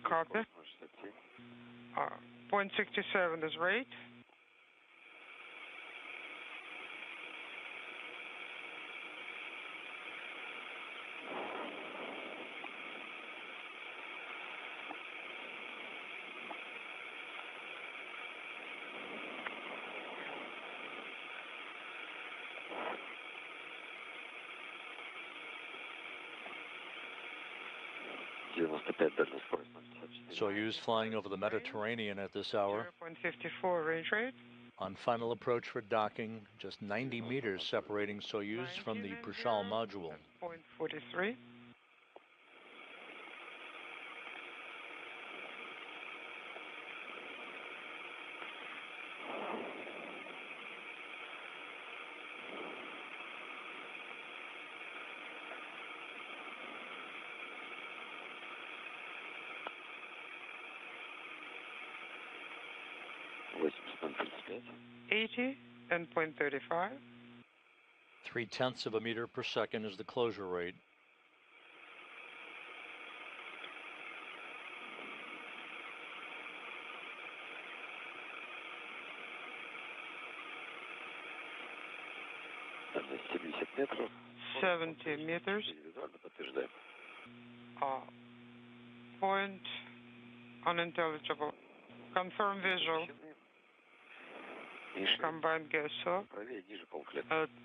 Copy. Point 67 is rate. Soyuz flying over the Mediterranean at this hour. 0.54 range rate. On final approach for docking, just 90 meters separating Soyuz from the Prishal module. 0.43. And 0.35. 0.3 of a meter per second is the closure rate. meters. 70 meters. Point unintelligible. Confirm visual. Combined gas cell.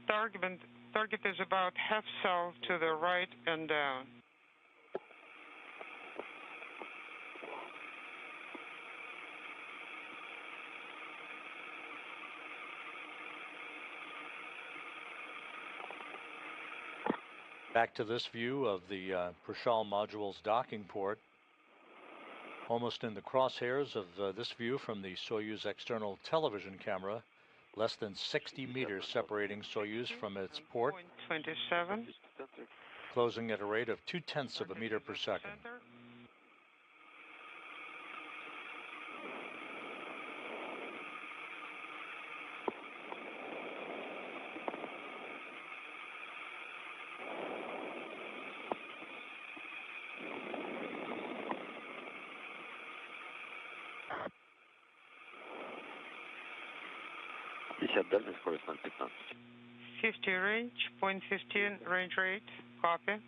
Target is about half cell to the right and down. Back to this view of the Prishal module's docking port. Almost in the crosshairs of this view from the Soyuz external television camera, less than 60 meters separating Soyuz from its port, 27. Closing at a rate of 0.2 of a meter per second. Дальность скорость 0,15. 50 range, 0.15 range rate, copy.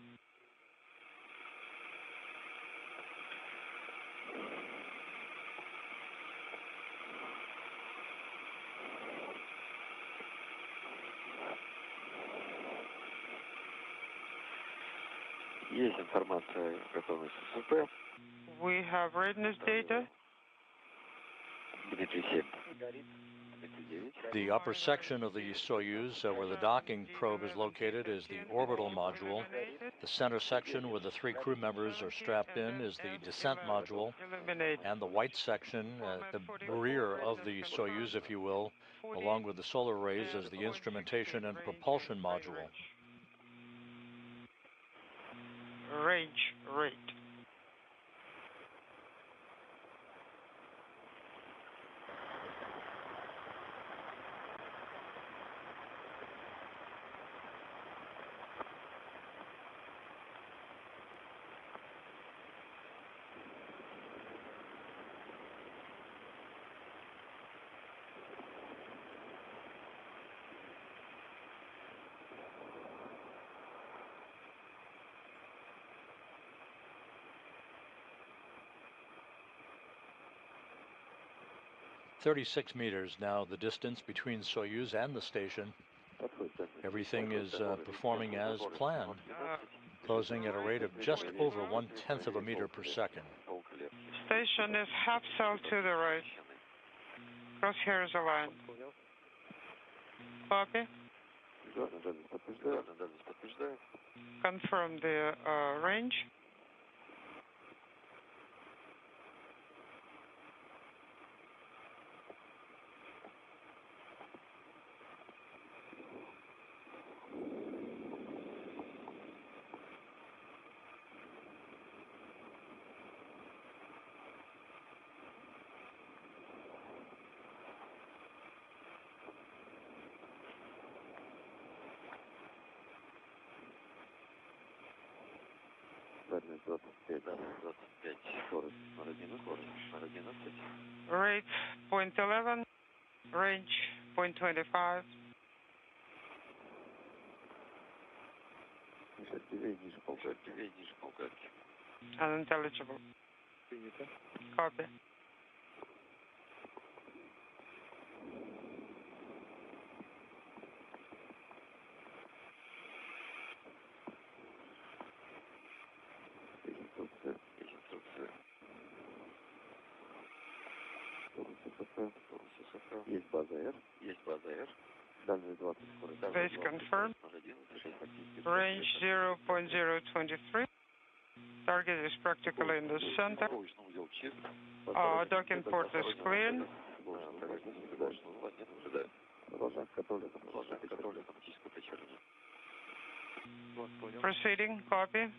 Есть информация о готовности СП. We have readiness data. Дмитрий 7. The upper section of the Soyuz, where the docking probe is located, is the orbital module. The center section, where the 3 crew members are strapped in, is the descent module. And the white section, the rear of the Soyuz, if you will, along with the solar arrays, is the instrumentation and propulsion module. Range rate. "36 meters now, the distance between Soyuz and the station. Everything is performing as planned, closing at a rate of just over 0.1 of a meter per second. Station is half cell to the right. Crosshairs aligned. Copy. Confirm the range. Дальность 25. Rate 0.11, range 0.25. Unintelligible. Copy. Есть база R. Есть база R. Дальность 20, скорость. Base confirmed. Range 0.023. Target is practically in the center. Docking port is clear. Proceeding, copy.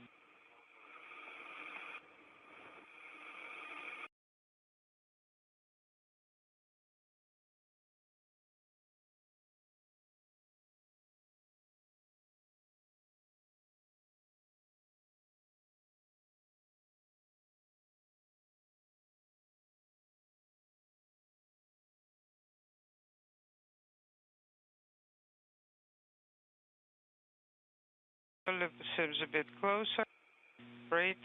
Seems a bit closer. Rate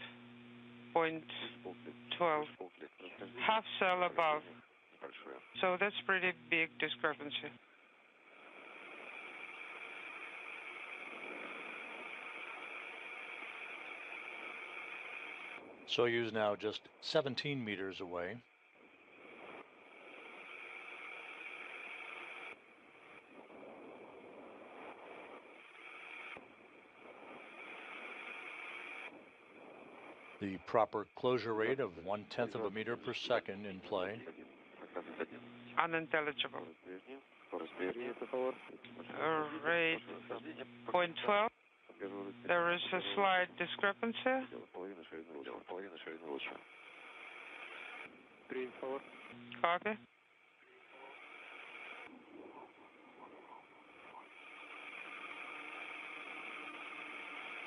0.12. Half cell above. So that's pretty big discrepancy. Soyuz now just 17 meters away. The proper closure rate of 1/10 of a meter per second in play. Unintelligible. Rate 0.12. There is a slight discrepancy. Copy.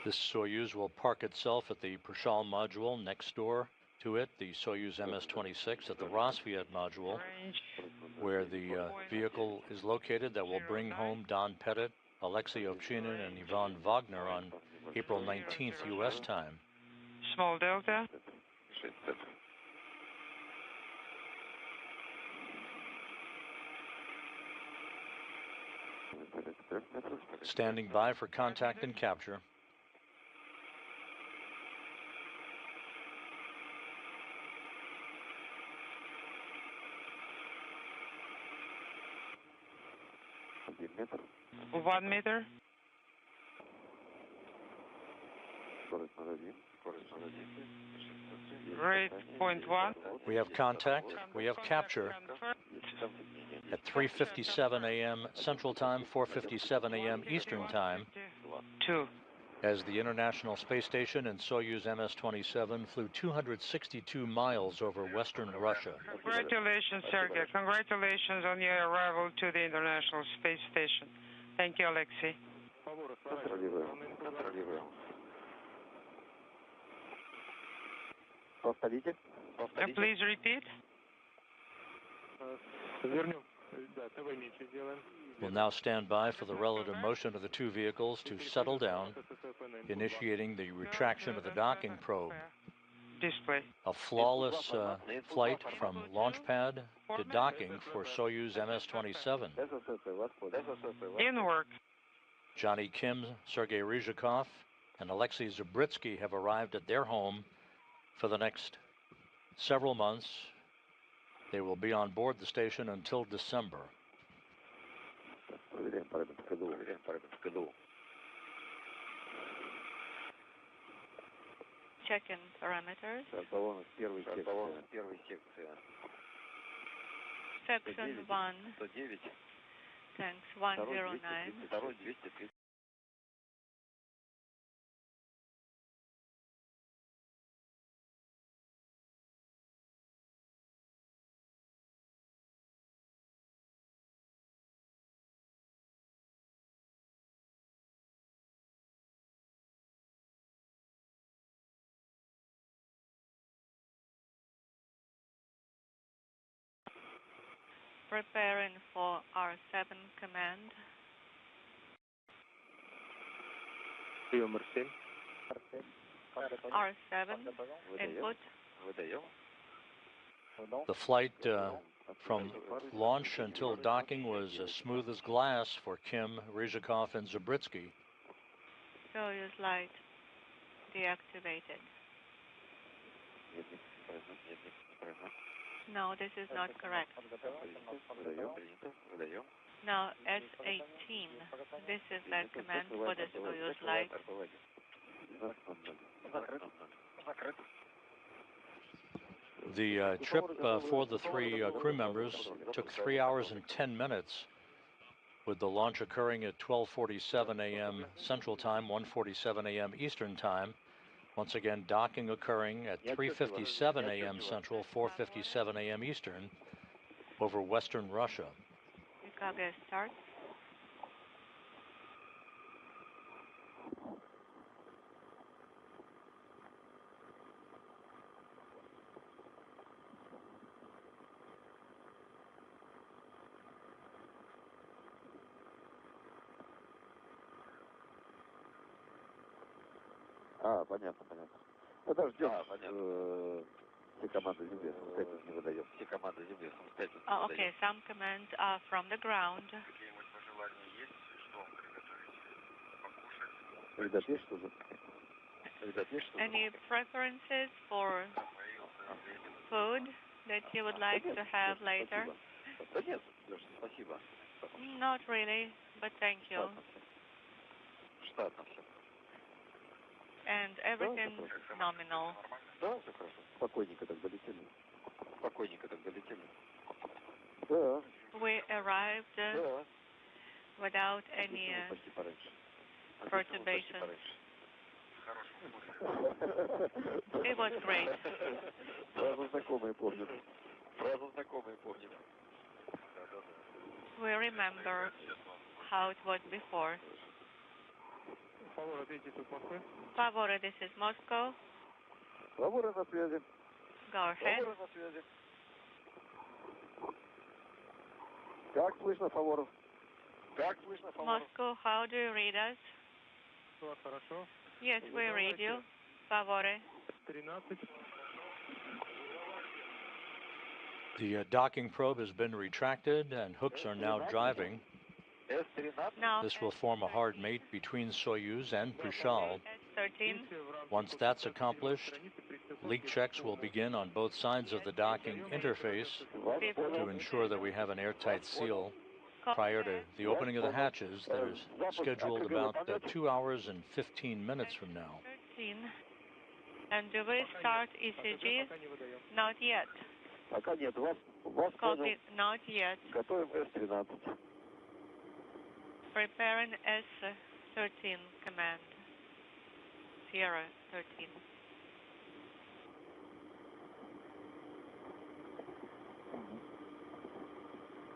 This Soyuz will park itself at the Prashal module next door to it, the Soyuz MS-26 at the Rosviet module, where the vehicle is located that will bring home Don Pettit, Alexei Ovchinin, and Ivan Wagner on April 19th U.S. time. Small delta. Standing by for contact and capture. Метр. 1 meter. Rate 0.1. We have contact. We have capture. At 3:57 a.m. Central Time, 4:57 a.m. Eastern Time, 2. as the International Space Station and Soyuz MS-27 flew 262 miles over western Russia. Congratulations, Sergei. Congratulations on your arrival to the International Space Station. Thank you, Alexei. Please repeat. We'll now stand by for the relative motion of the two vehicles to settle down, initiating the retraction of the docking probe. Display. A flawless flight from launch pad to docking for Soyuz MS-27. In work. Johnny Kim, Sergei Ryzhikov, and Alexei Zabritsky have arrived at their home for the next several months. They will be on board the station until December. Check-in parameters. Section 1. Thanks, 109. Preparing for R7 command. R7 input. The flight from launch until docking was as smooth as glass for Kim, Ryzhikov, and Zabritsky. Soyuz light deactivated. No, this is not correct. Now S18. This is the command for the Soyuz light. The trip for the three crew members took 3 hours and 10 minutes, with the launch occurring at 12:47 a.m. Central Time, 1:47 a.m. Eastern Time. Once again, docking occurring at 3:57 a.m. Central, 4:57 a.m. Eastern, over Western Russia. Chicago start. Понятно. Это ждем. Все команды Земли самостоятельно не выдаем. Все команды Земли самостоятельно не выдаем. Okay, some commands are from the ground. Ребят, есть что-то? Any preferences for food that you would like to have later? Да нет, Леша, спасибо. Not really, but thank you. Штатно все. And everything nominal. Да, все хорошо. Спокойненько так долетели. Да. We arrived without any perturbation. It was great. Сразу знакомые помнят. We remember how it was before. Favore, this is Moscow. Фаворы на связи. Go ahead. Как слышно, Фаворов? Moscow, how do you read us? Yes, we read you. Favore. The docking probe has been retracted and hooks are now driving. Now This will form a hard mate between Soyuz and Prishal. S13. Once that's accomplished, leak checks will begin on both sides of the docking interface to ensure that we have an airtight seal prior to the opening of the hatches that is scheduled about 2 hours and 15 minutes from now. 13. And do we start ECG? Not yet. Пока нет. Вас Copy. Not yet. Готовим С-13. Preparing S13 command. Sierra 13.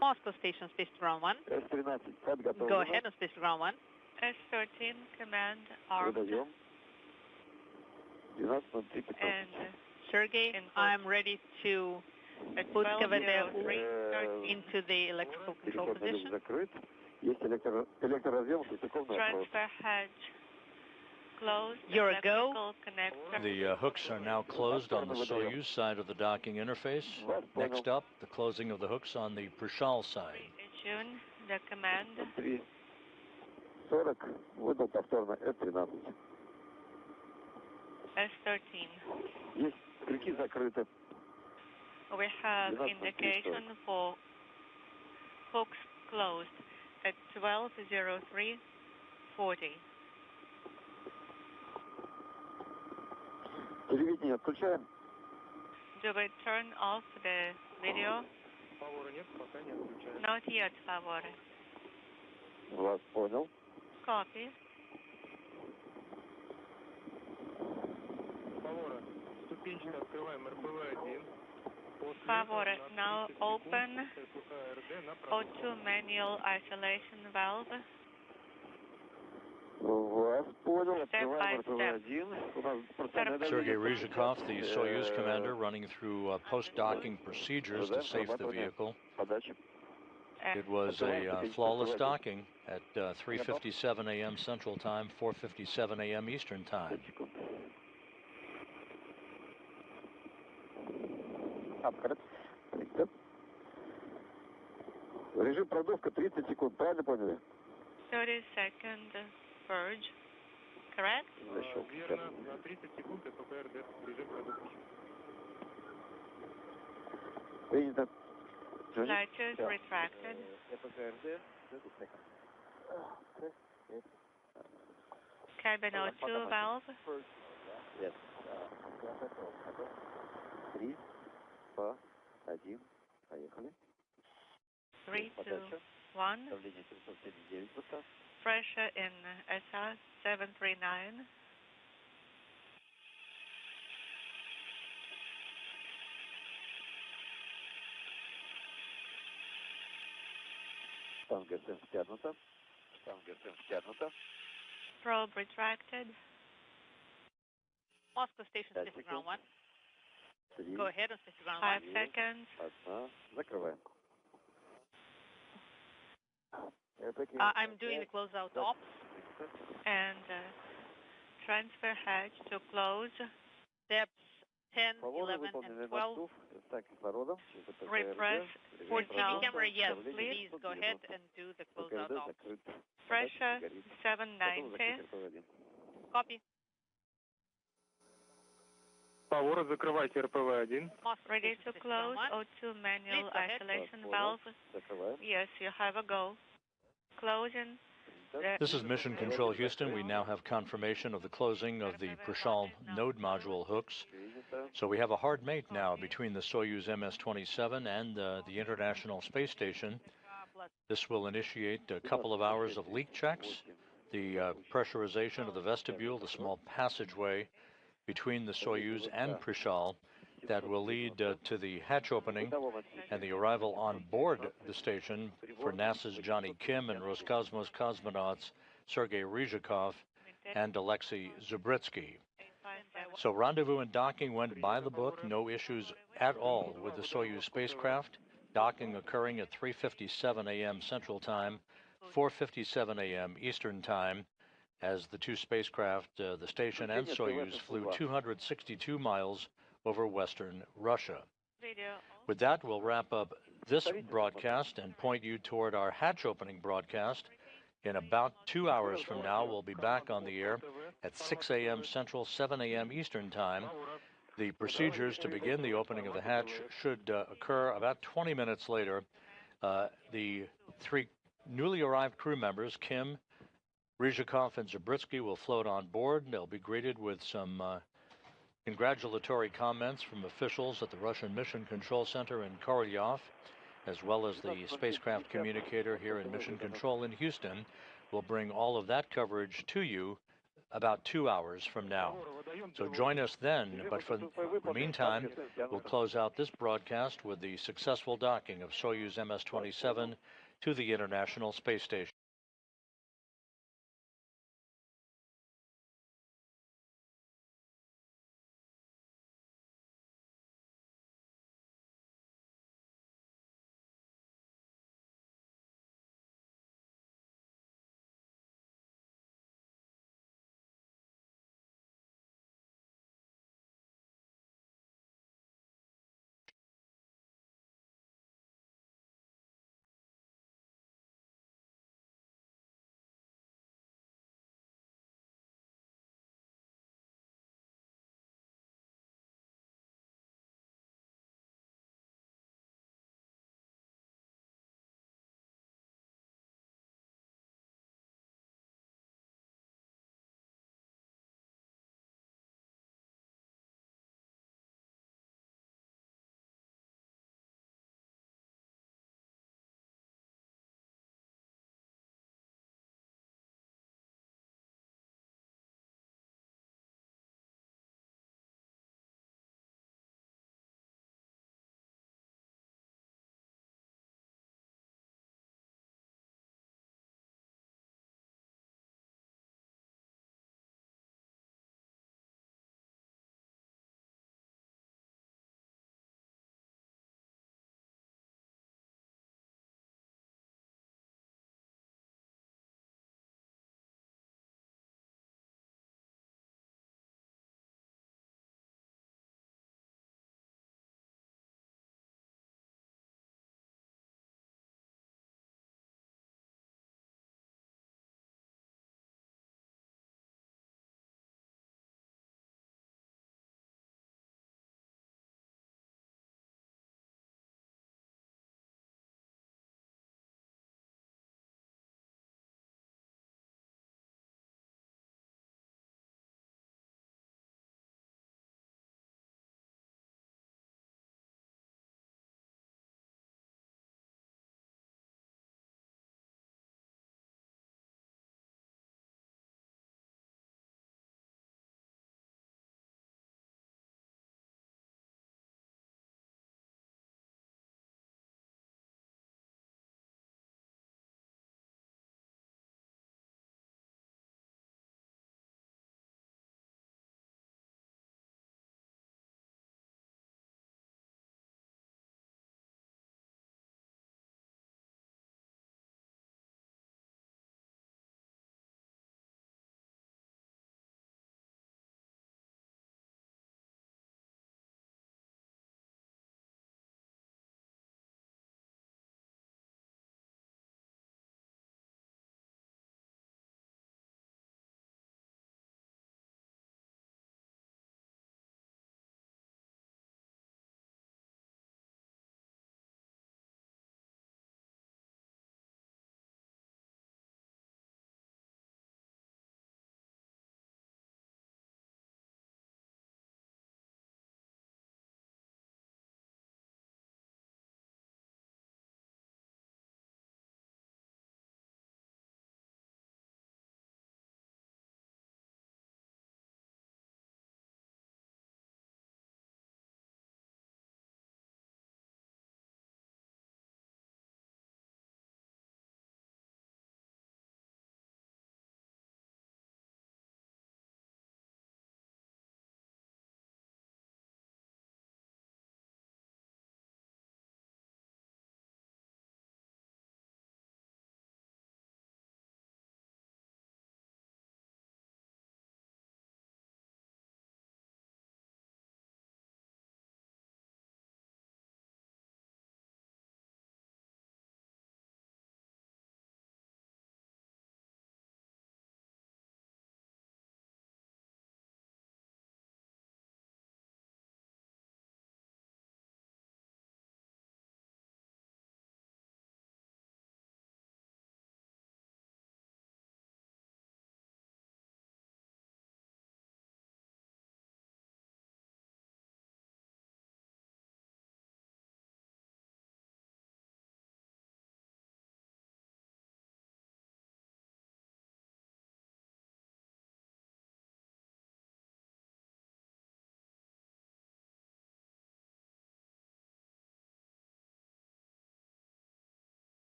Moscow station, space to ground 1. С-13. Подготовлено. Go ahead on space to ground 1. S13 command armed. Выдаем. 12:03. And Sergey, I'm ready to put KVD into the electrical control Переходный люк position. закрыт. Есть электроразъем, стыковный отвод. transfer hatch closed. You're a go. Electrical connector. The hooks are now closed on the Soyuz side of the docking interface. Next up, the closing of the hooks on the Prishal side. Tune the command. 3:40. Выдал повторно С-13. S13. Есть крюки закрыты. We have indication for hooks closed at 12:03:40. Телевидение отключаем. Do we turn off the video? Not yet, Favore. Вас понял. Copy. Favore, now open O2 manual isolation valve. Вас понял. Step by Открываем step. РПВ-1. У нас профессиональная Sergei Ryzhikov, the Soyuz commander, running through post-docking procedures to safe the vehicle. подача. It was a flawless docking at 3:57 a.m. Central Time, 4:57 a.m. Eastern Time. Режим продувка 30 секунд, правильно поняли? 30-second purge, correct? Верно, на 30 секунд это ПРД, режим продувки. Принято. Latches retracted. Cabin O2 valve. Yes. 3, 2, 1, поехали. 3, 2, 1. Давление 779 высота. Pressure in SR 739. Штанга СМ втянута. Штанга СМ втянута. Probe retracted. Moscow station, specific ground 1. 3, Go ahead on specific ground 5 1. seconds. 1. Закрываем. I'm doing the closeout ops. And transfer hatch to close. Depths 10, 11, and 12. Repress. For TV Now, camera, yes, please. please go ahead and do the closeout ops. Pressure 790. Copy. Поворот закрывайте РПВ-1. Ready to close. O2 manual isolation valve. Yes, you have a go. Closing. This is Mission Control Houston. We now have confirmation of the closing of the Prishal node module hooks. So we have a hard mate now between the Soyuz MS-27 and the International Space Station. This will initiate a couple of hours of leak checks, the pressurization of the vestibule, the small passageway between the Soyuz and Prishal that will lead to the hatch opening and the arrival on board the station for NASA's Johnny Kim and Roscosmos cosmonauts Sergei Ryzhikov and Alexei Zubritsky. So rendezvous and docking went by the book, no issues at all with the Soyuz spacecraft. Docking occurring at 3:57 a.m. Central Time, 4:57 a.m. Eastern Time, as the two spacecraft, the station and Soyuz, flew 262 miles over western Russia. With that, we'll wrap up this broadcast and point you toward our hatch opening broadcast. In about 2 hours from now, we'll be back on the air at 6 a.m. Central, 7 a.m. Eastern Time. The procedures to begin the opening of the hatch should occur about 20 minutes later. The three newly arrived crew members, Kim, Ryzhikov, and Zubritsky, will float on board. They'll be greeted with some congratulatory comments from officials at the Russian Mission Control Center in Korolyov, as well as the spacecraft communicator here in Mission Control in Houston. We'll bring all of that coverage to you about 2 hours from now. So join us then, but for the meantime, we'll close out this broadcast with the successful docking of Soyuz MS-27 to the International Space Station.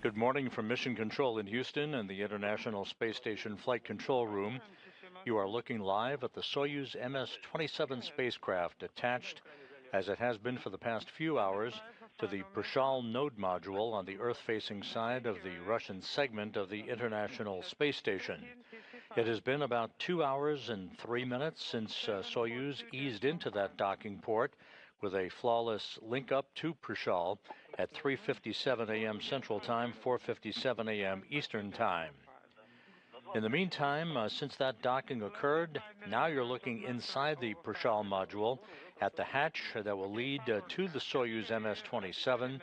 Good morning from Mission Control in Houston and the International Space Station Flight Control Room. You are looking live at the Soyuz MS-27 spacecraft attached, as it has been for the past few hours, to the Prishal node module on the Earth-facing side of the Russian segment of the International Space Station. It has been about 2 hours and 3 minutes since Soyuz eased into that docking port with a flawless link-up to Prishal at 3:57 a.m. Central Time, 4:57 a.m. Eastern Time. In the meantime, since that docking occurred, now you're looking inside the Prishal module at the hatch that will lead to the Soyuz MS-27.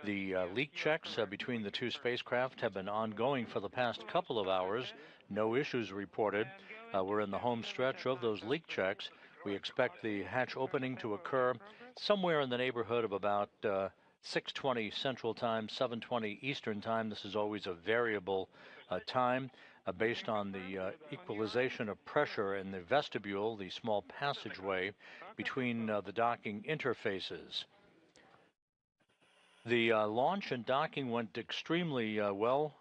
The leak checks between the two spacecraft have been ongoing for the past couple of hours. No issues reported. We're in the home stretch of those leak checks. We expect the hatch opening to occur somewhere in the neighborhood of about 6:20 Central Time, 7:20 Eastern Time. This is always a variable time based on the equalization of pressure in the vestibule, the small passageway between the docking interfaces. The launch and docking went extremely well,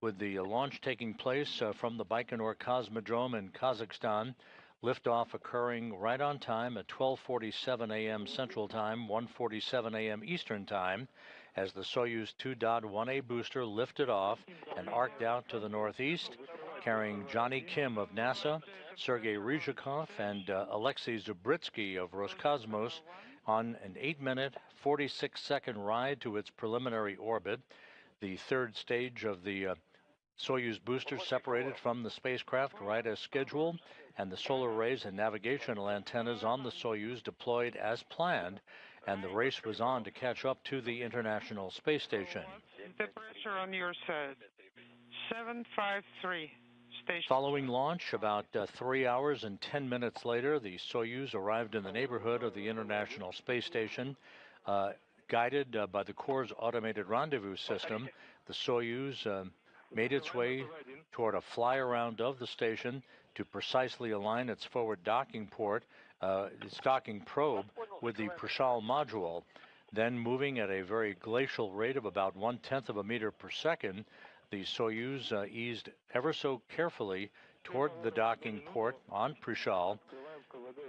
with the launch taking place from the Baikonur Cosmodrome in Kazakhstan. Liftoff occurring right on time at 12:47 a.m. Central Time, 1:47 a.m. Eastern Time, as the Soyuz 2.1A booster lifted off and arced out to the northeast, carrying Johnny Kim of NASA, Sergei Ryzhikov, and Alexei Zubritsky of Roscosmos on an 8-minute, 46-second ride to its preliminary orbit. The third stage of the Soyuz booster separated from the spacecraft right as scheduled, and the solar arrays and navigational antennas on the Soyuz deployed as planned, and the race was on to catch up to the International Space Station. The pressure on your side. 753. Station. Following launch, about 3 hours and 10 minutes later, the Soyuz arrived in the neighborhood of the International Space Station. Guided by the Corps' automated rendezvous system, the Soyuz made its way toward a fly-around of the station to precisely align its forward docking port, its docking probe, with the Prishal module. Then, moving at a very glacial rate of about 1/10 of a meter per second, the Soyuz eased ever so carefully toward the docking port on Prishal.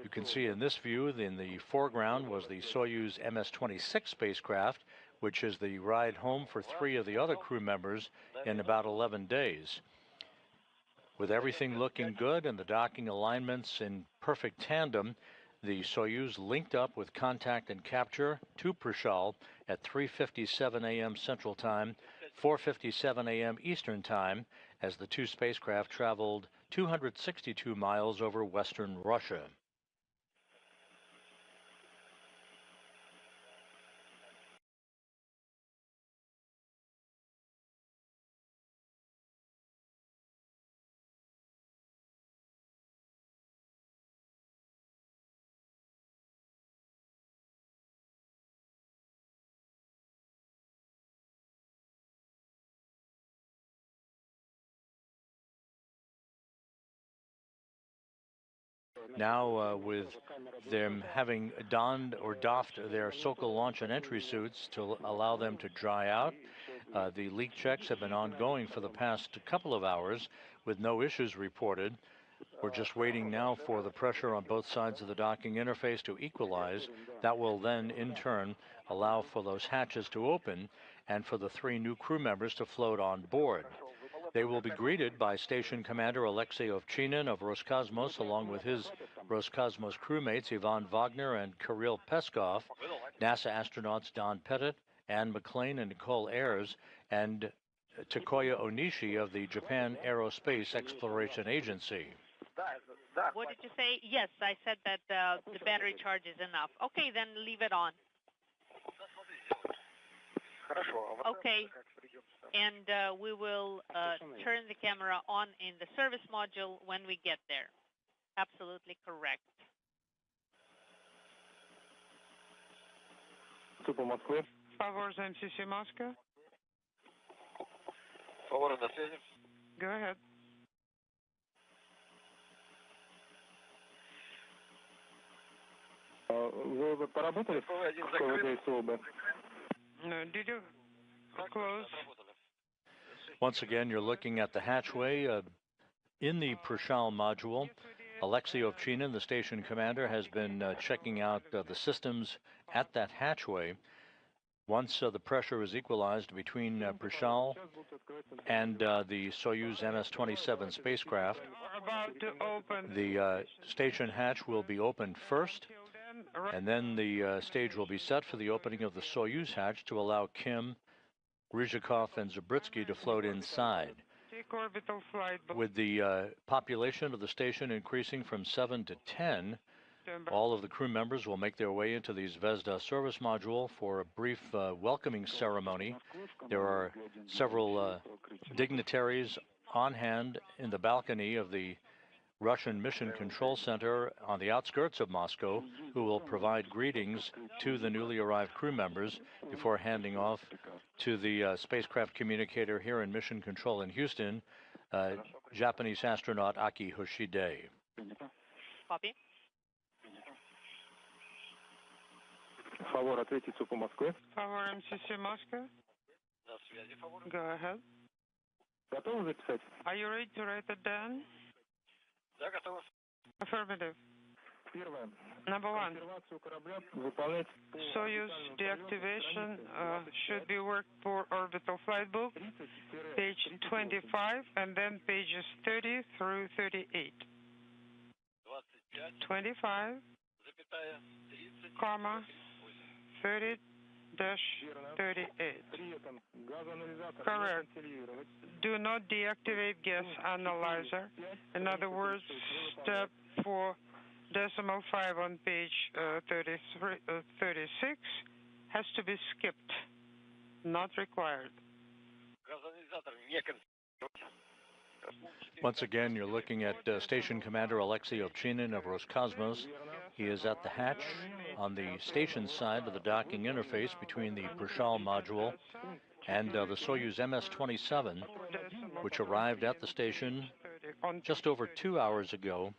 You can see in this view, in the foreground was the Soyuz MS-26 spacecraft, which is the ride home for 3 of the other crew members in about 11 days. With everything looking good and the docking alignments in perfect tandem, the Soyuz linked up with contact and capture to Prishal at 3:57 a.m. Central Time, 4:57 a.m. Eastern Time, as the two spacecraft traveled 262 miles over western Russia. Now, with them having donned or doffed their Sokol launch and entry suits to allow them to dry out, the leak checks have been ongoing for the past couple of hours with no issues reported. We're just waiting now for the pressure on both sides of the docking interface to equalize. That will then, in turn, allow for those hatches to open and for the 3 new crew members to float on board. They will be greeted by Station Commander Alexei Ovchinin of Roscosmos, along with his Roscosmos crewmates Ivan Wagner and Kirill Peskov, NASA astronauts Don Pettit, Anne McLean and Nicole Ayers, and Takoya Onishi of the Japan Aerospace Exploration Agency. What did you say? Yes, I said that the battery charge is enough. Okay, then leave it on. Okay, and we will turn the camera on in the service module when we get there. Absolutely correct. Favor за МСС Москва. Go ahead. Вы поработали в КВД СОБ? Did you close. Once again, you're looking at the hatchway in the Prishal module. Alexei Ovchinin, the station commander, has been checking out the systems at that hatchway. Once the pressure is equalized between Prishal and the Soyuz MS-27 spacecraft, the station hatch will be opened first, and then the stage will be set for the opening of the Soyuz hatch to allow Kim, Ryzhikov, and Zabritsky to float inside. With the population of the station increasing from 7 to 10, all of the crew members will make their way into the Zvezda service module for a brief welcoming ceremony. There are several dignitaries on hand in the balcony of the Russian Mission Control Center on the outskirts of Moscow, who will provide greetings to the newly arrived crew members before handing off to the spacecraft communicator here in Mission Control in Houston, Japanese astronaut Aki Hoshide. Copy. Favor, ответить по Москве. Favor, MCC Moscow. Go ahead. Готовы записать? Are you ready to write it down? Да, готово. Affirmative. Первое. Number one, Консервацию корабля выполнять Soyuz deactivation should be worked for orbital flight book, page 25, and then pages 30 through 38. 25, comma, 30-38. Correct. Do not deactivate gas analyzer. In other words, step 4.5 on page 36 has to be skipped. Not required. Once again, you're looking at Station Commander Alexei Ovchinin of Roscosmos. He is at the hatch on the station side of the docking interface between the Prishal module and the Soyuz MS-27, which arrived at the station just over 2 hours ago,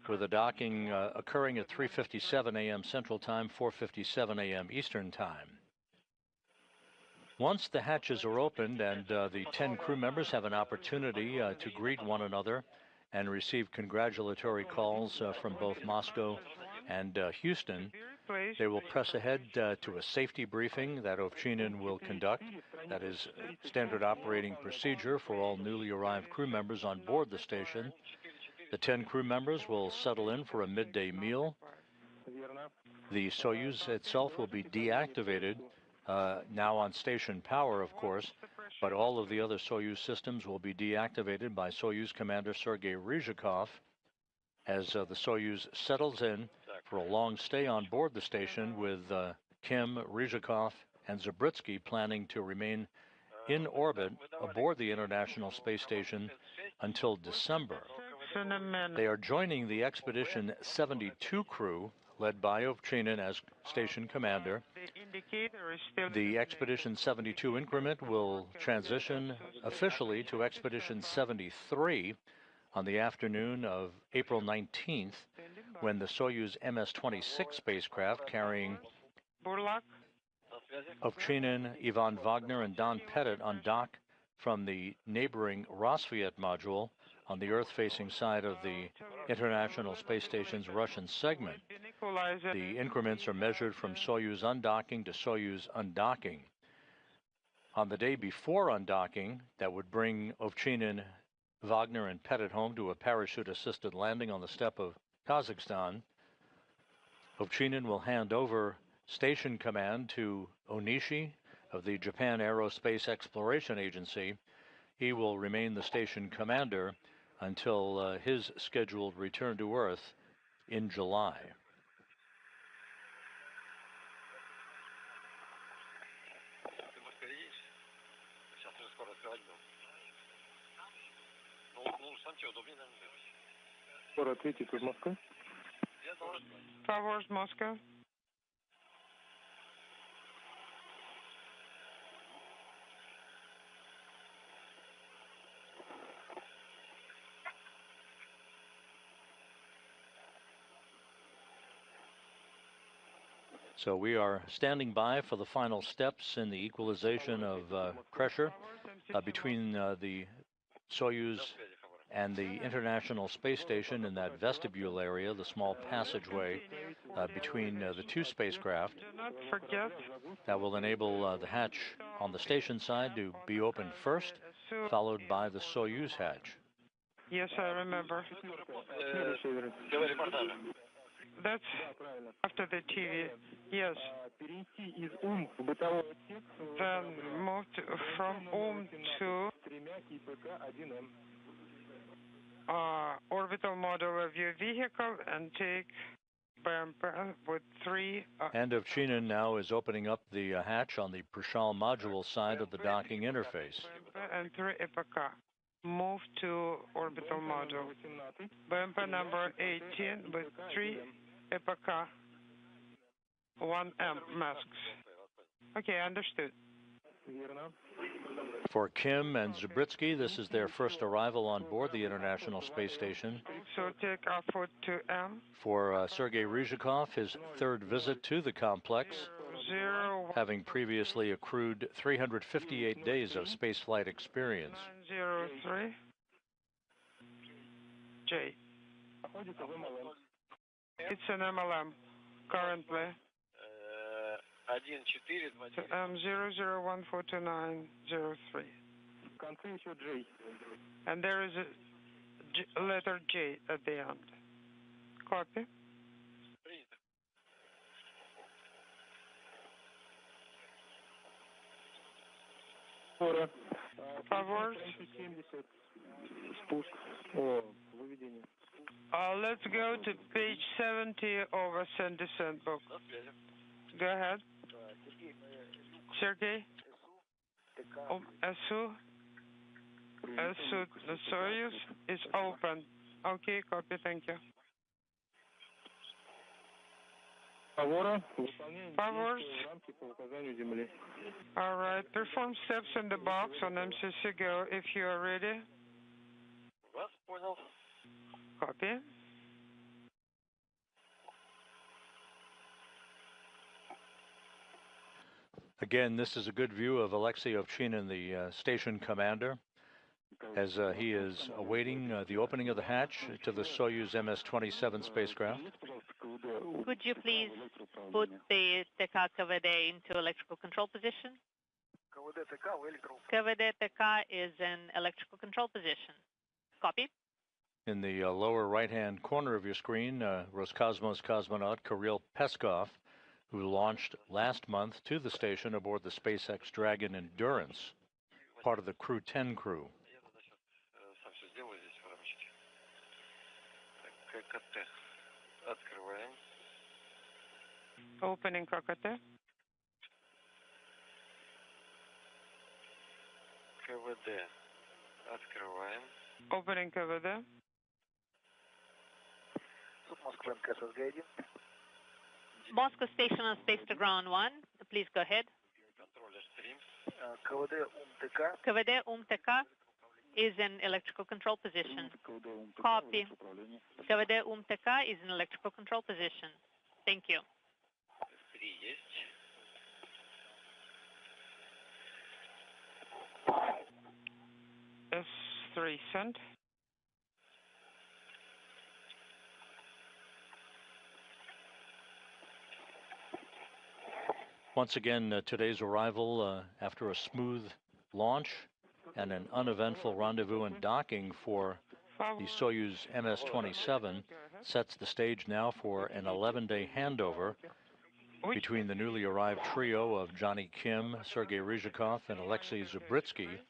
with the docking occurring at 3:57 a.m. Central Time, 4:57 a.m. Eastern Time. Once the hatches are opened and the 10 crew members have an opportunity to greet one another and receive congratulatory calls from both Moscow and Houston, they will press ahead to a safety briefing that Ovchinin will conduct. That is standard operating procedure for all newly arrived crew members on board the station. The 10 crew members will settle in for a midday meal. The Soyuz itself will be deactivated, now on station power, of course, but all of the other Soyuz systems will be deactivated by Soyuz Commander Sergei Ryzhikov as the Soyuz settles in for a long stay on board the station, with Kim, Ryzhikov, and Zabritsky planning to remain in orbit aboard the International Space Station until December. They are joining the Expedition 72 crew, led by Ovchinin as station commander. The Expedition 72 increment will transition officially to Expedition 73 on the afternoon of April 19th, when the Soyuz MS-26 spacecraft carrying Ovchinin, Ivan Wagner, and Don Pettit undock from the neighboring Rosviet module on the Earth-facing side of the International Space Station's Russian segment. The increments are measured from Soyuz undocking to Soyuz undocking. On the day before undocking, that would bring Ovchinin, Wagner, and Pettit home to a parachute-assisted landing on the steppe of Kazakhstan. Ovchinin will hand over station command to Onishi of the Japan Aerospace Exploration Agency. He will remain the station commander until his scheduled return to Earth in July. Ответить из Москвы. Favors, Moscow. So we are standing by for the final steps in the equalization of pressure between the Soyuz and the International Space Station in that vestibule area, the small passageway between the two spacecraft. Do not forget That will enable the hatch on the station side to be opened first, followed by the Soyuz hatch. Yes, I remember. That's after the TV. Yes. Then move from to orbital module of your vehicle and take BMP with 3. And Ovchinin now is opening up the hatch on the Prishal module side of the docking interface. And 3 EPK. Move to orbital module. BMP number 18 with 3 EPK 1M masks. Okay, understood. For Kim and Zabritsky, this is their first arrival on board the International Space Station. So take off for 2M. For Sergei Ryzhikov, his third visit to the complex, having previously accrued 358 days of spaceflight experience. 903 J. It's an MLM currently. M00142903. And there is a letter J at the end. Copy. Forward. Let's go to page 70 of Ascend Descent book. Go ahead. Sergey? SU Soyuz is open. Okay, copy, thank you. Forward. All right, perform steps in the box on MCC Go if you are ready. Copy. Again, this is a good view of Alexei Ovchinin, the station commander, as he is awaiting the opening of the hatch to the Soyuz MS-27 spacecraft. Could you please put the TK KVD into electrical control position? KVD TK is in electrical control position. Copy. In the lower right-hand corner of your screen, Roscosmos cosmonaut Kirill Peskov, who launched last month to the station aboard the SpaceX Dragon Endurance, part of the Crew 10 crew. Opening KKT. Opening KVD. Moscow Station on Space to Ground 1. Please go ahead. KVD TK is in electrical control position. Copy. KVD TK is in electrical control position. Thank you. S3 sent. Once again, today's arrival after a smooth launch and an uneventful rendezvous and docking for the Soyuz MS-27 sets the stage now for an 11-day handover between the newly arrived trio of Johnny Kim, Sergei Ryzhikov, and Alexei Zabritsky,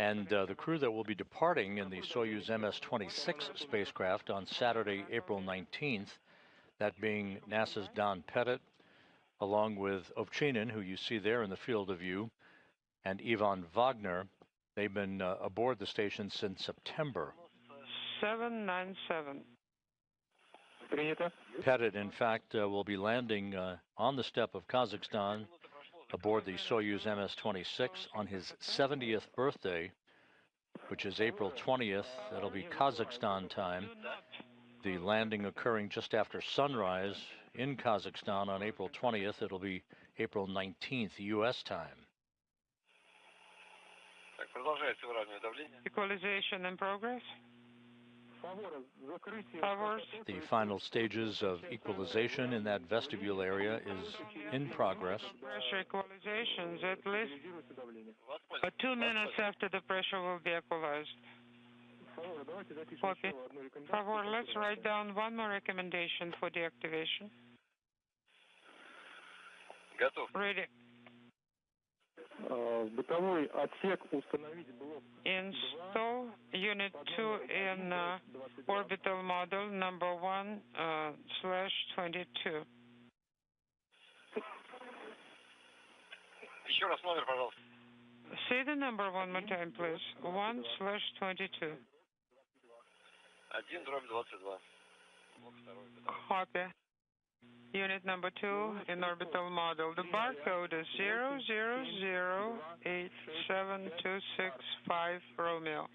and the crew that will be departing in the Soyuz MS-26 spacecraft on Saturday, April 19th, that being NASA's Don Pettit, along with Ovchinin, who you see there in the field of view, and Ivan Wagner. They've been aboard the station since September. 797. Pettit, in fact, will be landing on the steppe of Kazakhstan aboard the Soyuz MS-26 on his 70th birthday, which is April 20th. That'll be Kazakhstan time. The landing occurring just after sunrise in Kazakhstan on April 20th. It'll be April 19th, U.S. time. Equalization in progress. Favors. The final stages of equalization in that vestibule area is in progress. Pressure equalizations at least 2 minutes after the pressure will be equalized. Copy. Favor, let's write down one more recommendation for deactivation. Ready. Install Unit 2 in orbital model number 1/22. Say the number one more time, please. 1/22. Copy. Unit number 2 in orbital model. The barcode is 0008726 Romeo.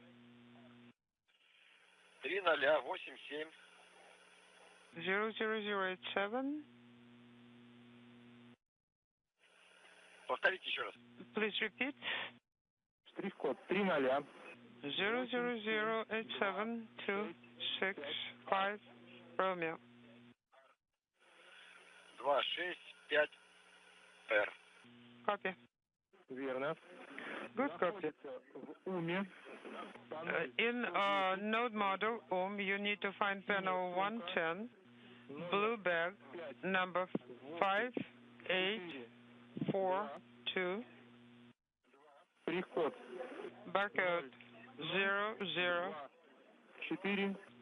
00087. Please repeat. 0008726 Romeo. 265R. Copy. Good copy. In node model you need to find panel 110, blue bag, number 5842, barcode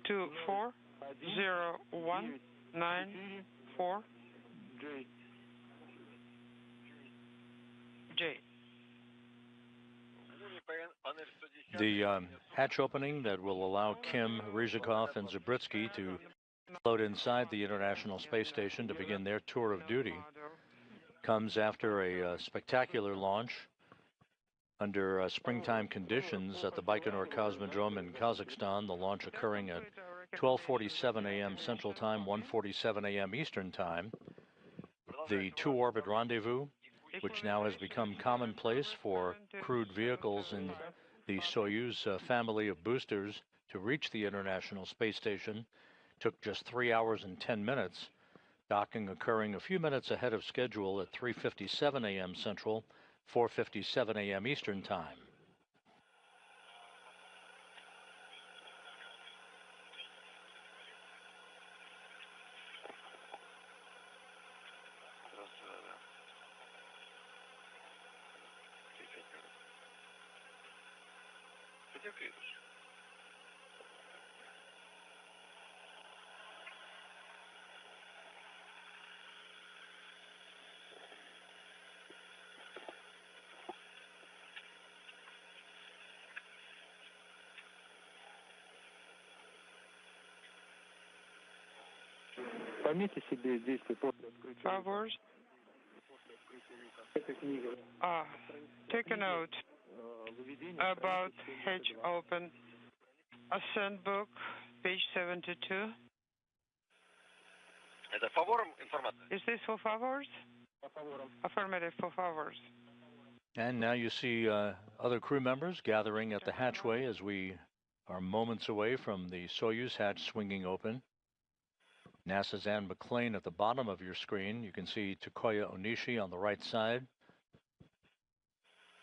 00240194. J. The hatch opening that will allow Kim, Ryzhikov, and Zabritsky to float inside the International Space Station to begin their tour of duty comes after a spectacular launch under springtime conditions at the Baikonur Cosmodrome in Kazakhstan, the launch occurring at 12:47 a.m. Central Time, 1:47 a.m. Eastern Time. The two-orbit rendezvous, which now has become commonplace for crewed vehicles in the Soyuz family of boosters to reach the International Space Station, took just 3 hours and 10 minutes, docking occurring a few minutes ahead of schedule at 3:57 a.m. Central, 4:57 a.m. Eastern Time. Favors. Take a note about hatch open. Ascent book, page 72. Is this for favors? Affirmative for favors. And now you see other crew members gathering at the hatchway as we are moments away from the Soyuz hatch swinging open. NASA's Anne McClain at the bottom of your screen. You can see Takoya Onishi on the right side.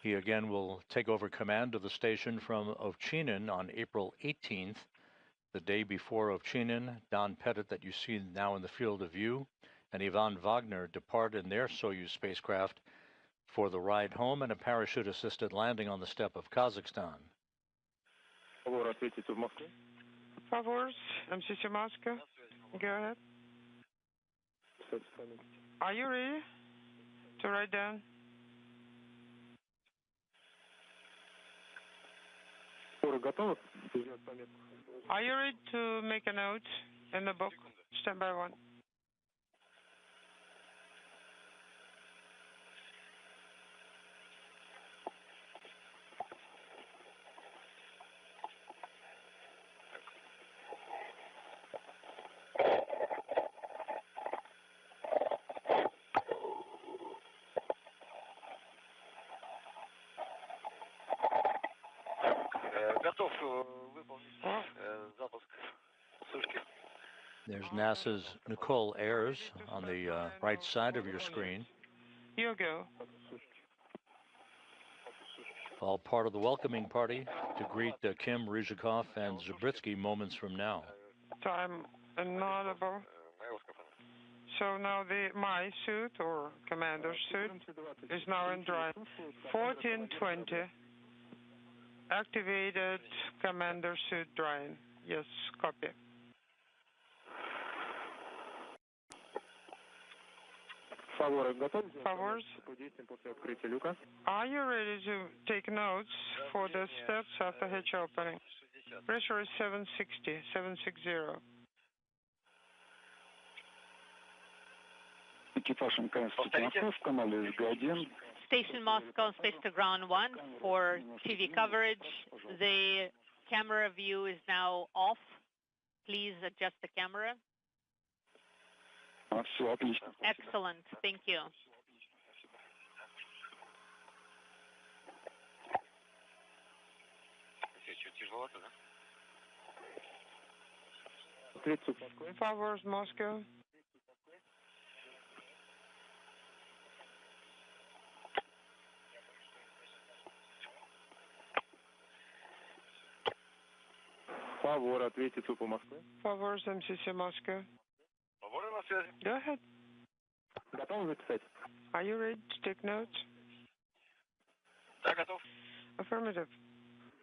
He again will take over command of the station from Ovchinin on April 18th, the day before Ovchinin. Don Pettit, that you see now in the field of view, and Ivan Wagner depart in their Soyuz spacecraft for the ride home and a parachute-assisted landing on the steppe of Kazakhstan. Favors, MCC Moscow. Go ahead. Are you ready to write down? Are you ready to make a note in the book? Step by one. There's NASA's Nicole Ayers on the right side of your screen. You go. All part of the welcoming party to greet Kim, Ryzhikov, and Zabritsky moments from now. Time inaudible. So now my suit or commander's suit is now in dry. 1420. Activated commander suit drying. Yes, copy. Favors. Are you ready to take notes for the steps after hatch opening? Pressure is 760, 760. Station Moscow, space to ground 1 for TV coverage. The camera view is now off. Please adjust the camera. Excellent. Thank you. Favors, Moscow. Favor, ответьте ЦУПу Москвы. Favors, MCC Moscow. Go ahead. Готовы записать? Are you ready to take notes? Да, готов. Affirmative.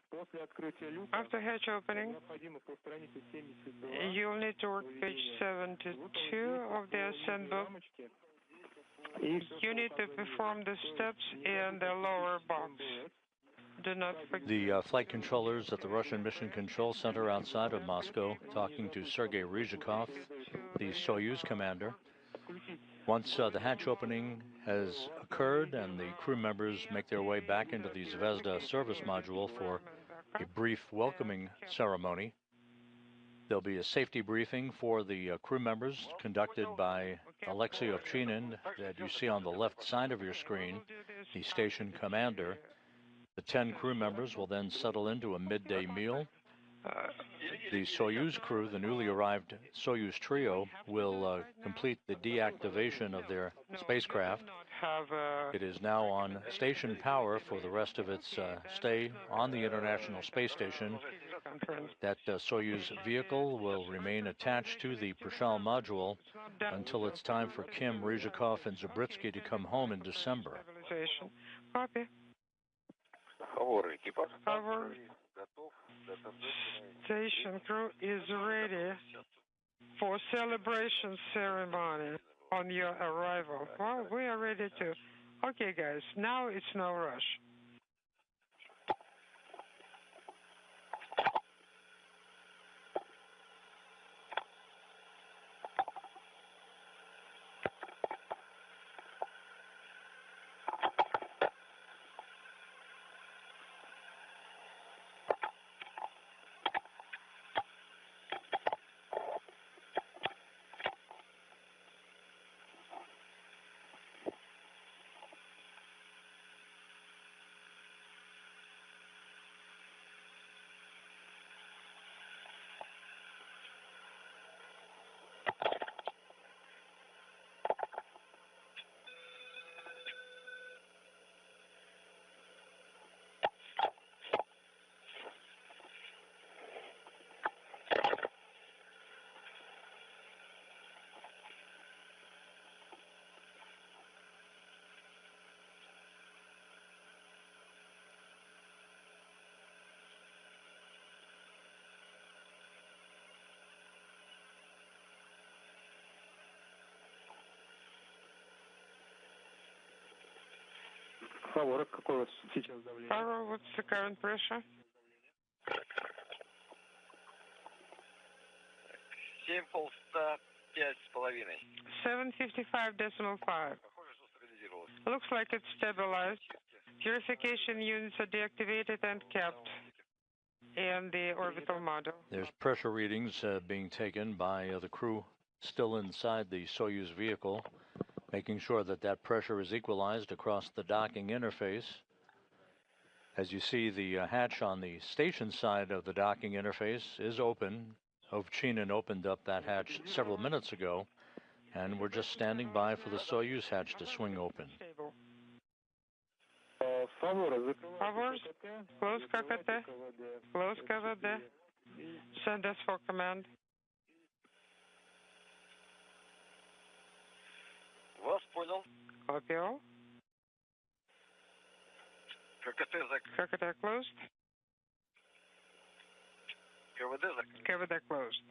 После открытия люка After hatch opening, необходимо по странице 72 you'll need to work page 72 of the ascent book. You need to perform the steps in the lower box. Do not forget. The flight controllers at the Russian Mission Control Center outside of Moscow talking to Sergei Ryzhikov, the Soyuz commander. Once the hatch opening has occurred and the crew members make their way back into the Zvezda service module for a brief welcoming ceremony, there'll be a safety briefing for the crew members conducted by Alexei Ovchinin that you see on the left side of your screen, the station commander. The 10 crew members will then settle into a midday meal. The Soyuz crew, the newly arrived Soyuz trio, will complete the deactivation of their spacecraft. It is now on station power for the rest of its stay on the International Space Station. That Soyuz vehicle will remain attached to the Prashal module until it's time for Kim, Ryzhikov, and Zabritsky to come home in December. Copy. Our station crew is ready for celebration ceremony on your arrival. Well, we are ready to. Okay, guys, now it's no rush. Favor, какое у вас сейчас давление? Power, what's the current pressure? 755.5. Looks like it's stabilized. Purification units are deactivated and kept in the orbital module. There's pressure readings being taken by the crew still inside the Soyuz vehicle, making sure that that pressure is equalized across the docking interface. As you see, the hatch on the station side of the docking interface is open. Ovchinin opened up that hatch several minutes ago, and we're just standing by for the Soyuz hatch to swing open. Favors, close KKT, close KVD, send us for command. Copy all. KKT closed. KVD closed.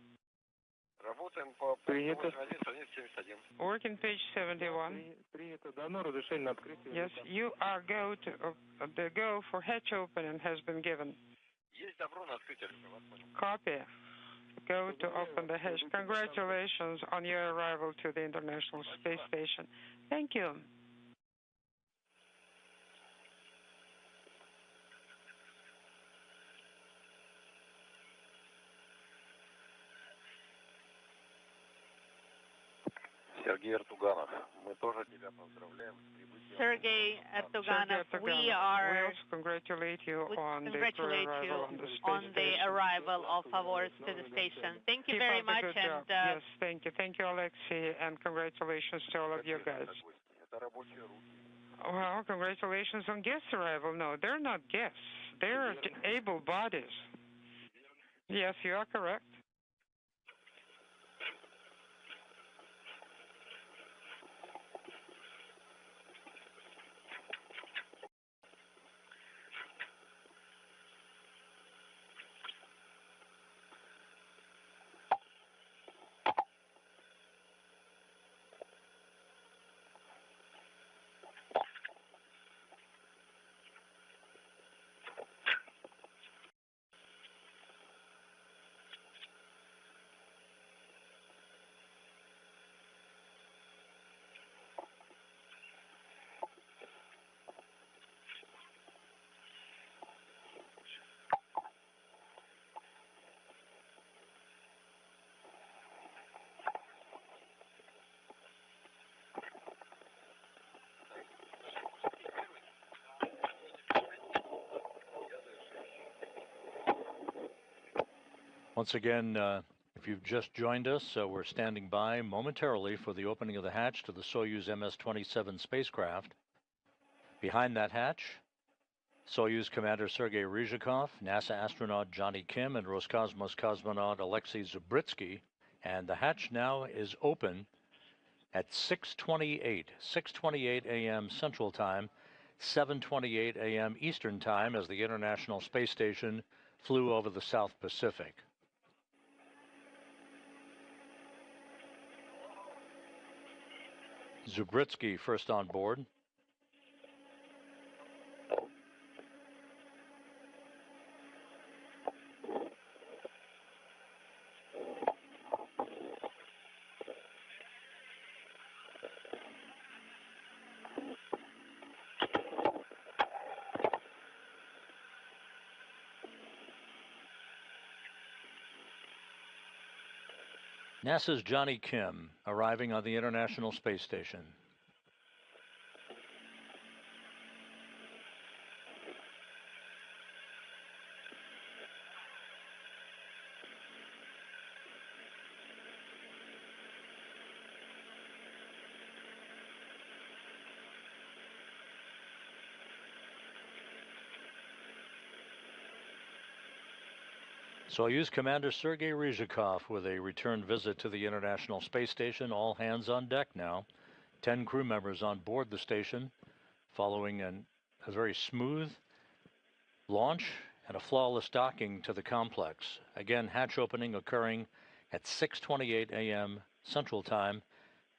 Working page 71. Yes, you are go to the go for hatch opening has been given. Copy. Go to open the hatch. Congratulations on your arrival to the International Space Station. Thank you. Sergei Ertuganov, we also congratulate you on the arrival of Favors to the station. Thank you very much. And yes, thank you. Thank you, Alexei, and congratulations to all of you guys. Well, congratulations on guest arrival. No, they're not guests. They're able bodies. Yes, you are correct. Once again, if you've just joined us, we're standing by momentarily for the opening of the hatch to the Soyuz MS-27 spacecraft. Behind that hatch, Soyuz Commander Sergei Ryzhikov, NASA astronaut Johnny Kim, and Roscosmos cosmonaut Alexei Zubritsky. And the hatch now is open at 6:28 a.m. Central Time, 7:28 a.m. Eastern Time, as the International Space Station flew over the South Pacific. Zubritsky first on board. NASA's Johnny Kim arriving on the International Space Station. Soyuz Commander Sergei Ryzhikov with a return visit to the International Space Station. All hands on deck now. 10 crew members on board the station, following a very smooth launch and a flawless docking to the complex. Again, hatch opening occurring at 6:28 a.m. Central Time,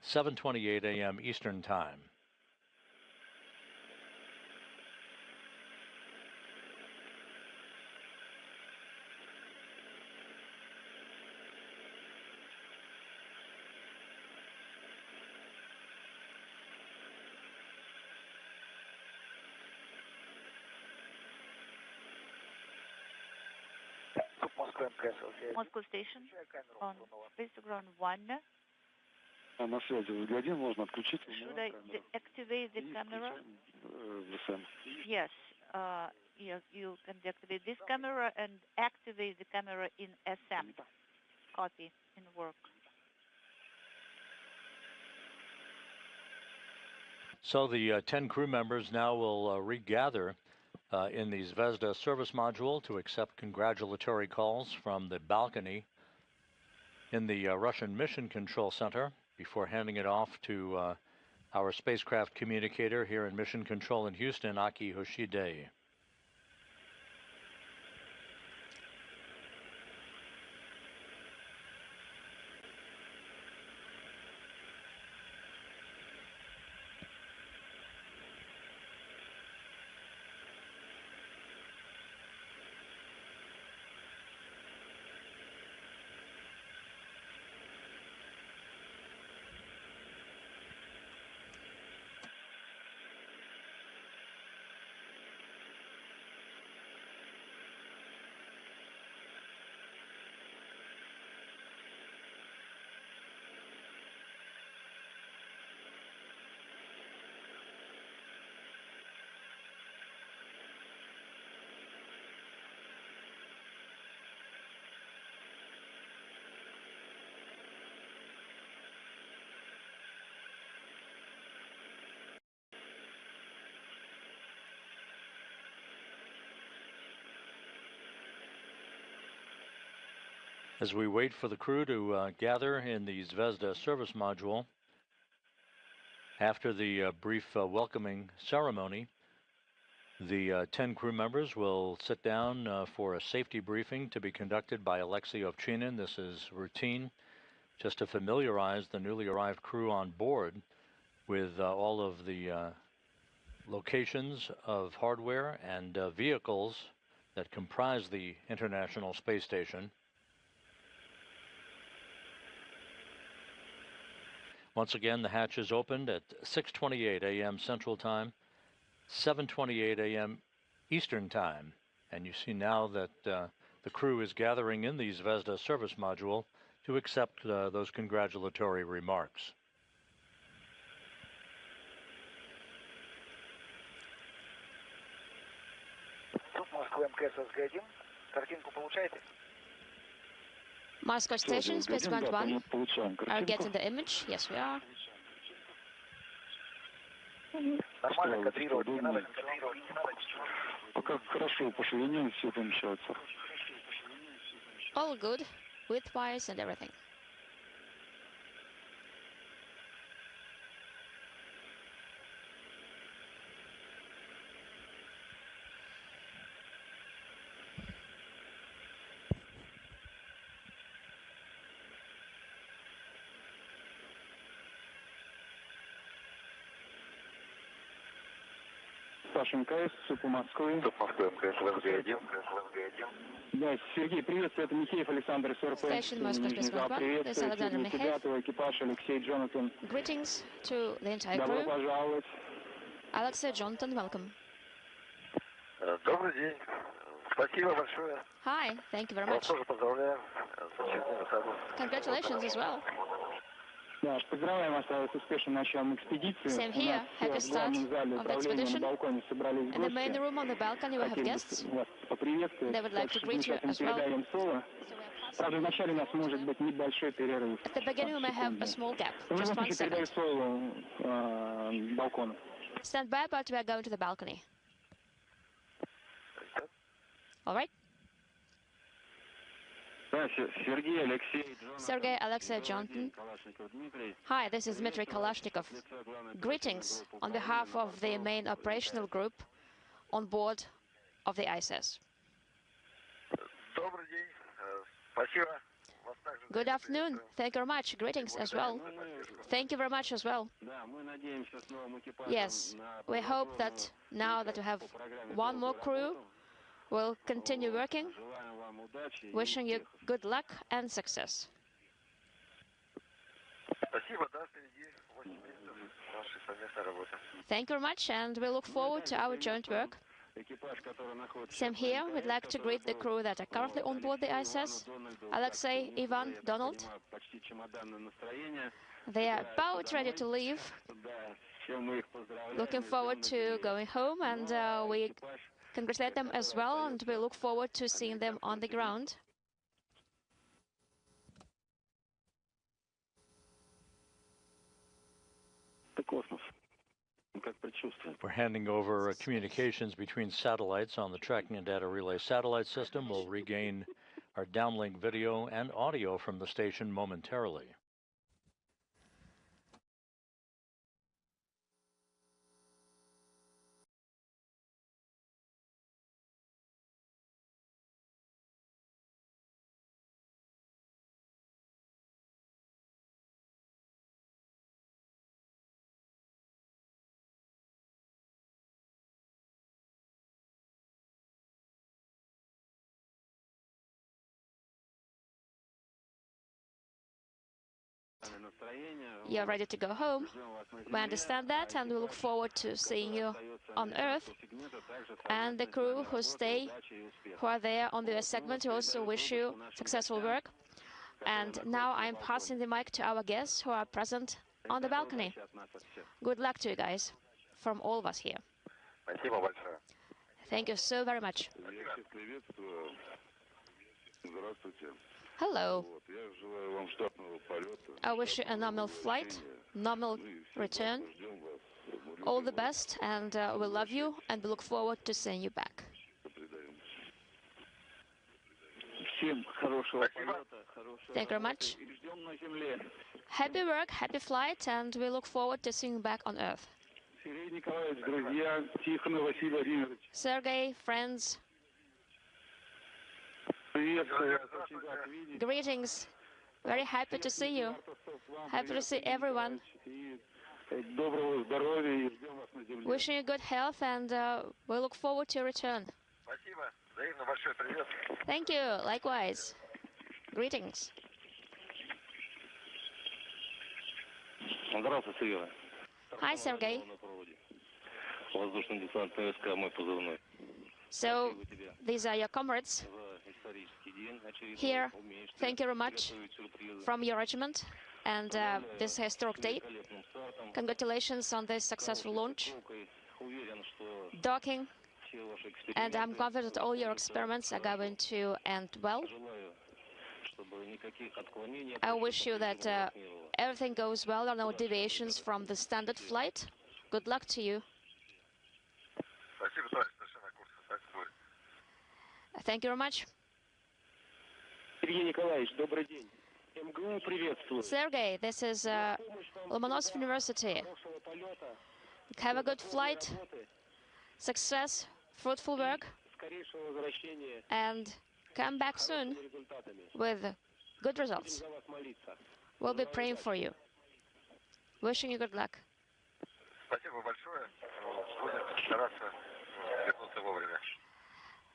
7:28 a.m. Eastern Time. Moscow Station on Space Ground 1. На связи взглядим, можно отключить. Should I deactivate the camera? VSM. Yes. you can deactivate this camera and activate the camera in SM. Copy, in work. So the 10 crew members now will regather in the Zvezda service module to accept congratulatory calls from the balcony in the Russian Mission Control Center before handing it off to our spacecraft communicator here in Mission Control in Houston, Aki Hoshide. As we wait for the crew to gather in the Zvezda service module, after the brief welcoming ceremony, the 10 crew members will sit down for a safety briefing to be conducted by Alexei Ovchinin. This is routine, just to familiarize the newly arrived crew on board with all of the locations of hardware and vehicles that comprise the International Space Station. Once again, the hatch is opened at 6:28 a.m. Central Time, 7:28 a.m. Eastern Time. And you see now that the crew is gathering in the Zvezda service module to accept those congratulatory remarks. Moscow Station, Spaceground 1. Are we getting the image? Yes, we are. All good, width-wise and everything. МКС, СУП Москвы. СУП Москвы, МКС, ЛФГ-1. Да, Сергей, приветствую, это Михеев Александр, СРП. Station Moscow Space Ground 1. This is Alexander Mikheyev. Экипаж Алексей Джонатан. Greetings to the entire Добро crew. пожаловать. Alexei Jonathan, welcome. Добрый день. Спасибо большое. Hi, thank you very much. Вас тоже поздравляю с очередным выходом. Congratulations as well. Да, поздравляем вас с успешным началом экспедиции. Same here. Happy start of the expedition. In the main room on the balcony we have guests. They would like to greet you as well. Правда, вначале у нас может быть небольшой перерыв. At the beginning we may have a small gap, just 1 second. Stand by, but we are going to the balcony. All right? Sergei Alexei Jonathan. Hi, this is Dmitry Kalashnikov. Greetings on behalf of the main operational group on board of the ISS. Good afternoon. Thank you very much. Greetings as well. Thank you very much as well. Yes, we hope that now that we have one more crew, we'll continue working. Wishing you good luck and success. Thank you very much, and we look forward to our joint work. Same here. We'd like to greet the crew that are currently on board the ISS. Alexei, Ivan, Donald. They are about ready to leave. Looking forward to going home, and we congratulate them as well, and we look forward to seeing them on the ground. We're handing over communications between satellites on the tracking and data relay satellite system. We'll regain our downlink video and audio from the station momentarily. You're ready to go home. We understand that, and we look forward to seeing you on Earth. And the crew who are there on the segment, we also wish you successful work. And now I'm passing the mic to our guests who are present on the balcony. Good luck to you guys, from all of us here. Thank you so very much. Hello. I wish you a normal flight, normal return. All the best, and we love you, and we look forward to seeing you back. Thank you very much. Happy work, happy flight, and we look forward to seeing you back on Earth. Sergey, friends. Greetings. Very happy to see you. Happy to see everyone. Wishing you good health, and we look forward to your return. Thank you. Likewise. Greetings. Hi, Sergey. So, these are your comrades here. Thank you very much from your regiment and this historic day. Congratulations on this successful launch, docking, and I'm confident that all your experiments are going to end well. I wish you that everything goes well, and no deviations from the standard flight. Good luck to you. Thank you very much. Sergey, this is Lomonosov University. Have a good flight, success, fruitful work, and come back soon with good results. We'll be praying for you. Wishing you good luck.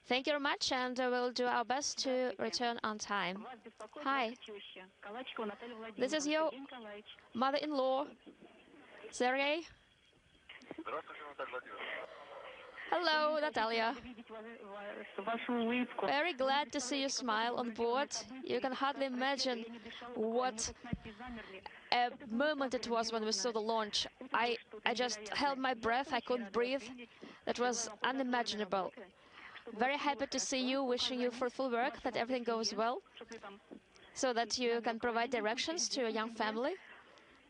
Thank you very much, and we'll do our best to return on time. Hi. This is your mother-in-law, Sergey. Hello, Natalia. Very glad to see you smile on board. You can hardly imagine what a moment it was when we saw the launch. I just held my breath. I couldn't breathe. That was unimaginable. Very happy to see you, wishing you fruitful work, that everything goes well, so that you can provide directions to your young family.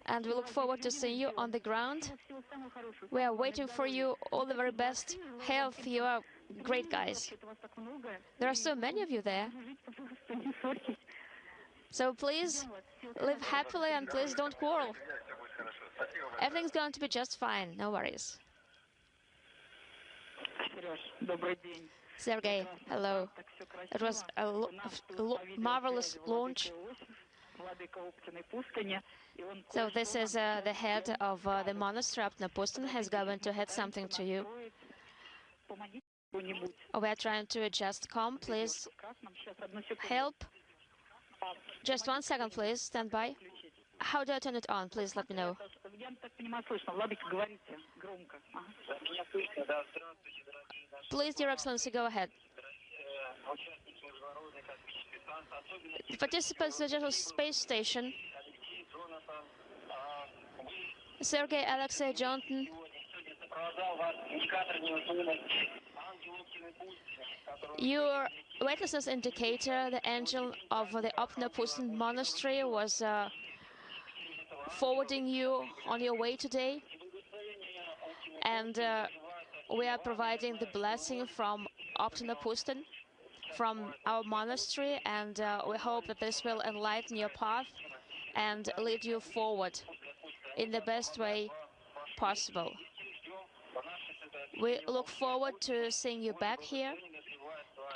And we look forward to seeing you on the ground. We are waiting for you. All the very best. Health, you are great guys. There are so many of you there. So please live happily and please don't quarrel. Everything's going to be just fine, no worries. Sergey, hello. It was a marvelous launch. So this is the head of the monastery up Pustin, has going to head something to you. We are trying to adjust comm, please help. Just 1 second, please, stand by. How do I turn it on? Please let me know. Please, Your Excellency, go ahead. Participants to the International Space Station. Sergey, Alexei, Jonathan. Your weightlessness indicator, the angel of the Opnapustin monastery, was forwarding you on your way today. And we are providing the blessing from Opnapustin, from our monastery, and we hope that this will enlighten your path and lead you forward in the best way possible. We look forward to seeing you back here,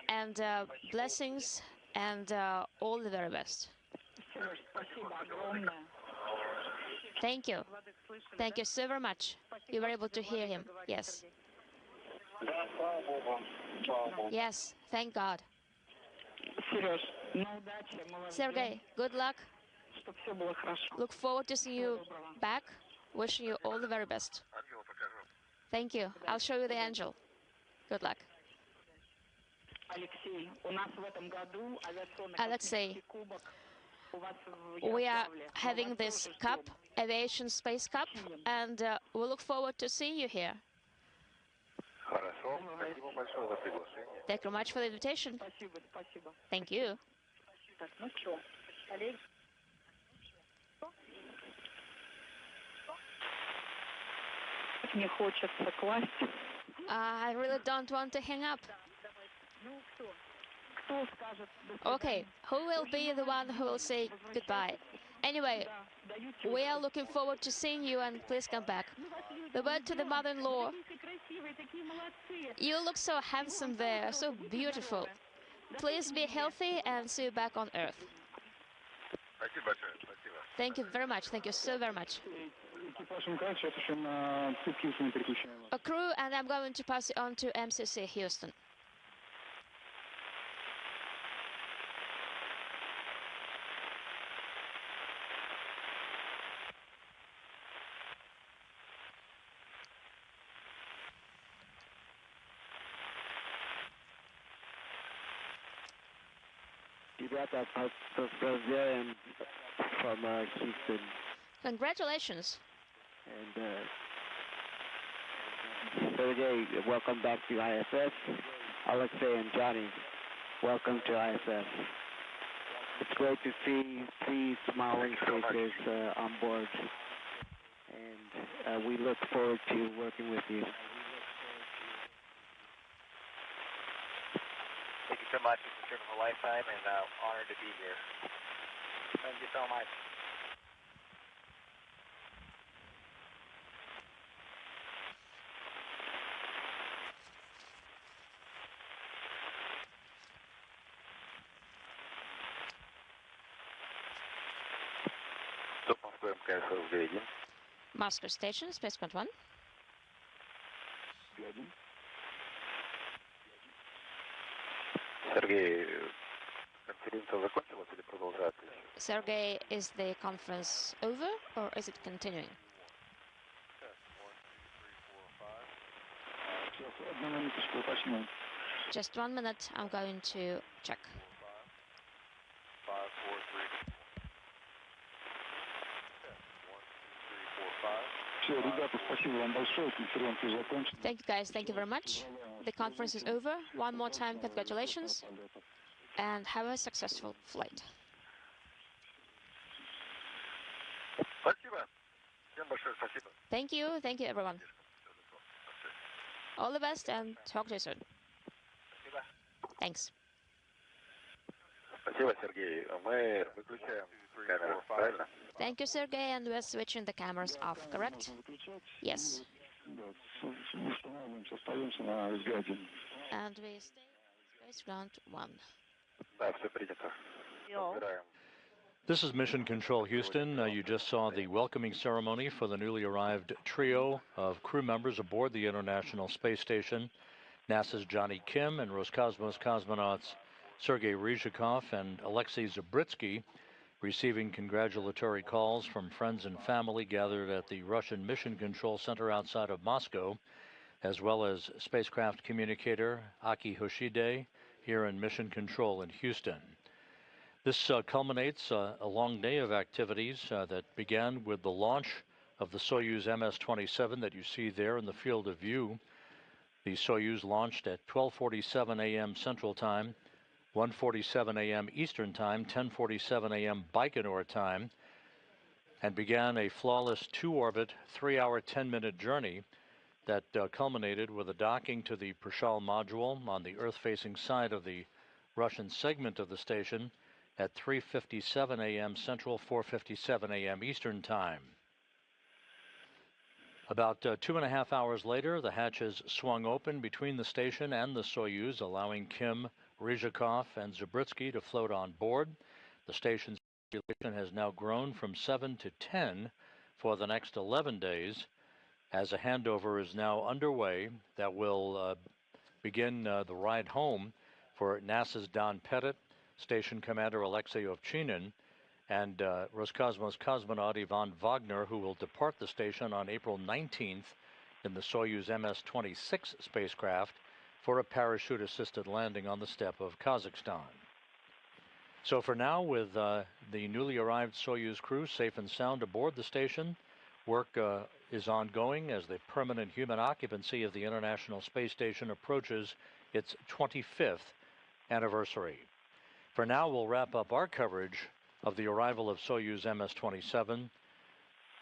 and blessings and all the very best. Thank you. Thank you so very much. You were able to hear him. Yes. Yes, thank God. Sergey, good luck. Look forward to seeing you back. Wishing you all the very best. Thank you. I'll show you the angel. Good luck. Alexei, we are having this cup, aviation space cup, and we look forward to seeing you here. Thank you very much for the invitation. Thank you. I really don't want to hang up. Okay, who will be the one who will say goodbye? Anyway, we are looking forward to seeing you, and please come back. The word to the mother-in-law. You look so handsome there, so beautiful. Please be healthy and see you back on Earth. Thank you very much. Thank you so very much. A crew, and I'm going to pass it on to MCC Houston. From Houston. Congratulations. And Sergey, welcome back to ISS. Alexei and Johnny, welcome to ISS. It's great to see three smiling faces on board, and we look forward to working with you. Thank you so much. It's a trip of a lifetime, and honored to be here. Thank you so much. Moscow Station, Spaceport 1. Sergey, is the conference over or is it continuing? Just 1 minute, I'm going to check. Thank you guys, thank you very much. The conference is over. One more time, congratulations, and have a successful flight. Thank you everyone. All the best and talk to you soon. Thanks. Thank you, Sergey, and we're switching the cameras off, correct? Yes. And we stay space ground 1. This is Mission Control Houston. You just saw the welcoming ceremony for the newly arrived trio of crew members aboard the International Space Station. NASA's Johnny Kim and Roscosmos cosmonauts Sergei Ryzhikov and Alexei Zabritsky receiving congratulatory calls from friends and family gathered at the Russian Mission Control Center outside of Moscow, as well as spacecraft communicator Aki Hoshide here in Mission Control in Houston. This culminates a long day of activities that began with the launch of the Soyuz MS-27 that you see there in the field of view. The Soyuz launched at 12:47 a.m. Central Time, 1:47 a.m. Eastern Time, 10:47 a.m. Baikonur Time, and began a flawless two-orbit, 3-hour, 10-minute journey that culminated with a docking to the Prishal module on the Earth-facing side of the Russian segment of the station at 3:57 a.m. Central, 4:57 a.m. Eastern Time. About 2.5 hours later, the hatches swung open between the station and the Soyuz, allowing Kim, Ryzhikov, and Zabritsky to float on board. The station's population has now grown from 7 to 10 for the next 11 days, as a handover is now underway that will begin the ride home for NASA's Don Pettit, Station Commander Alexei Ovchinin, and Roscosmos cosmonaut Ivan Wagner, who will depart the station on April 19th in the Soyuz MS-26 spacecraft for a parachute-assisted landing on the steppe of Kazakhstan. So for now, with the newly arrived Soyuz crew safe and sound aboard the station, work is ongoing as the permanent human occupancy of the International Space Station approaches its 25th anniversary. For now, we'll wrap up our coverage of the arrival of Soyuz MS-27.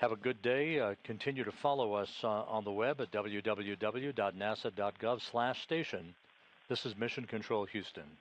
Have a good day. Continue to follow us on the web at www.nasa.gov/station. This is Mission Control Houston.